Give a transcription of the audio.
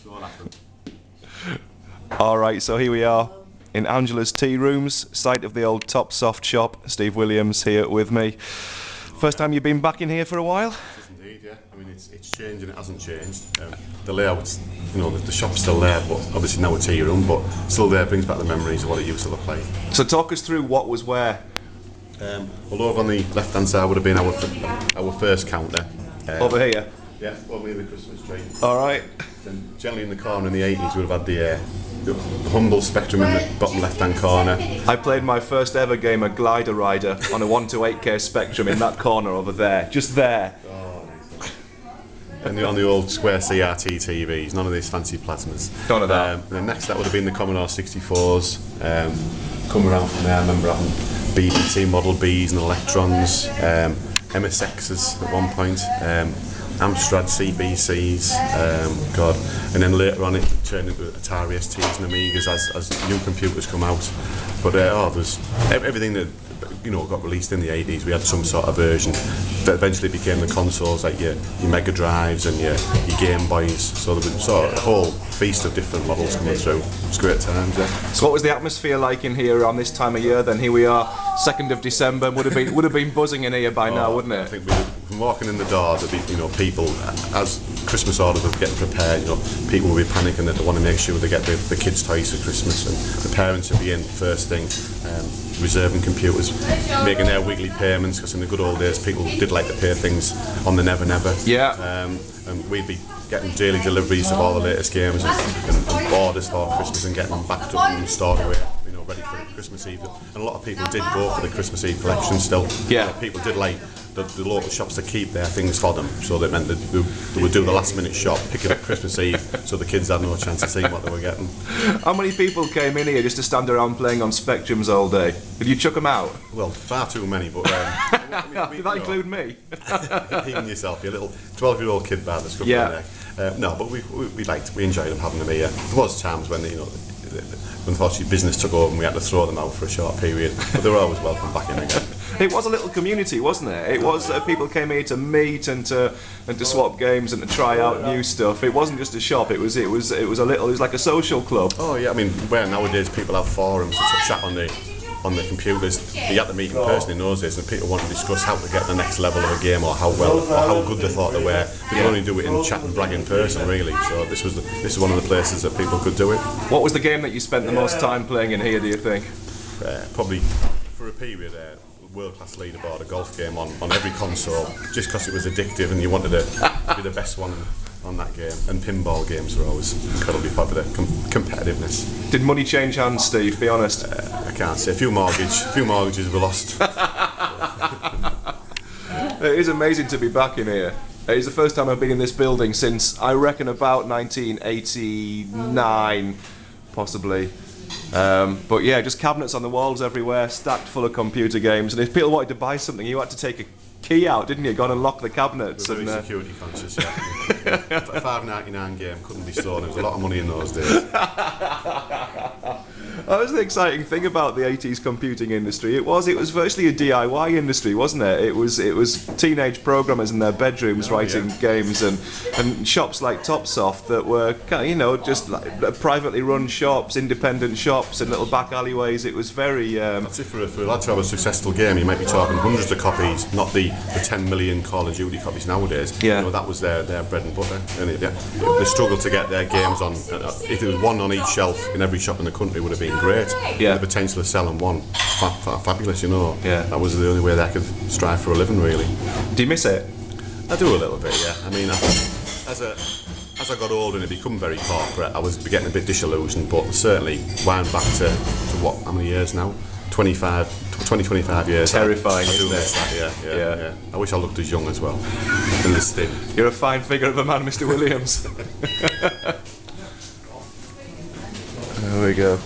Don't happen. Alright, so here we are in Angela's Tea Rooms, site of the old Topsoft shop. Steve Williams here with me. First time you've been back in here for a while? It is indeed, yeah. I mean, it's changed and it hasn't changed. The layout's, you know, the shop's still there, but obviously now a tea room, but still there, brings back the memories of what it used to look like. So talk us through what was where. Well, over on the left-hand side would have been our first counter. Over here? Yeah, over near the Christmas tree. Alright. Then generally in the corner in the 80s would have had the humble Spectrum in the bottom left-hand corner. I played my first ever game of Glider Rider on a 1 to 8K Spectrum in that corner over there. Just there. Oh, nice. And on the old square CRT TVs, none of these fancy plasmas. None of that. And then next that would have been the Commodore 64s. Come around from there, I remember having BBT Model Bs and Electrons, MSXs at one point, Amstrad CBCs, God, and then later on it turned into Atari STs and Amigas as new computers come out. But there's everything that got released in the 80s. We had some sort of version that eventually became the consoles, like your Mega Drives and your Game Boys. So there was sort of a whole feast of different models coming through. It was great times, yeah. So what was the atmosphere like in here around this time of year then? Here we are, 2nd of December, would have been buzzing in here by now, wouldn't it? I think from walking in the door, there'd be people, as Christmas orders were getting prepared, people would be panicking that they want to make sure they get the kids' toys for Christmas, and the parents would be in first thing, reserving computers, making their weekly payments, because in the good old days people did like to pay things on the Never Never. Yeah. And we'd be getting daily deliveries of all the latest games and orders for Christmas and getting them backed up and stored away, ready for Christmas Eve. And a lot of people did go for the Christmas Eve collection still. Yeah. People did like the local shops to keep their things for them, so that meant that they would do the last minute shop, pick it up Christmas Eve, so the kids had no chance of seeing what they were getting. How many people came in here just to stand around playing on Spectrums all day? Did you chuck them out? Well, far too many, but Did that include me? Even yourself, your little 12-year-old kid bad that's coming in there. No, but we enjoyed them having them here. There was times when unfortunately business took over and we had to throw them out for a short period, but they were always welcome back in again. It was a little community, wasn't it? It was people came here to meet and to swap games and to try out new stuff. It wasn't just a shop. It was like a social club. Oh yeah, I mean, where nowadays people have forums to chat on the computers, you had to meet in person in those days, and people want to discuss how to get the next level of a game or how good they thought they were. They could only do it in chat and brag in person, really. So this is one of the places that people could do it. What was the game that you spent the most time playing in here, do you think? Probably for a period. World-class leaderboard, a golf game on every console, just because it was addictive and you wanted to be the best one on that game. And pinball games were always incredibly popular. Competitiveness. Did money change hands, Steve? Be honest. I can't say. A few mortgages were lost. It is amazing to be back in here. It is the first time I've been in this building since, I reckon, about 1989, possibly. But yeah, just cabinets on the walls everywhere, stacked full of computer games. And if people wanted to buy something, you had to take a key out, didn't you? Go and unlock the cabinets. We're very security conscious, yeah. A $5.99 game couldn't be stolen. It was a lot of money in those days. That was the exciting thing about the 80s computing industry. It was virtually a DIY industry, wasn't it? It was teenage programmers in their bedrooms writing games, and shops like Topsoft that were just like privately run shops, independent shops, and little back alleyways. It was very. That's it, for a lad to have a successful game, you might be talking hundreds of copies, not the 10 million Call of Duty copies nowadays. Yeah. That was their bread and butter. And they struggled to get their games on. If there was one on each shelf in every shop in the country, would have been great. Yeah. The potential of selling one, fabulous, Yeah. That was the only way that I could strive for a living, really. Do you miss it? I do a little bit, yeah. I mean, as I got older and it became very corporate, I was getting a bit disillusioned, but certainly wound back to what, how many years now? 25 years. Terrifying, I do isn't miss it? that, yeah. I wish I looked as young as well. In the stint. You're a fine figure of a man, Mr. Williams. There we go.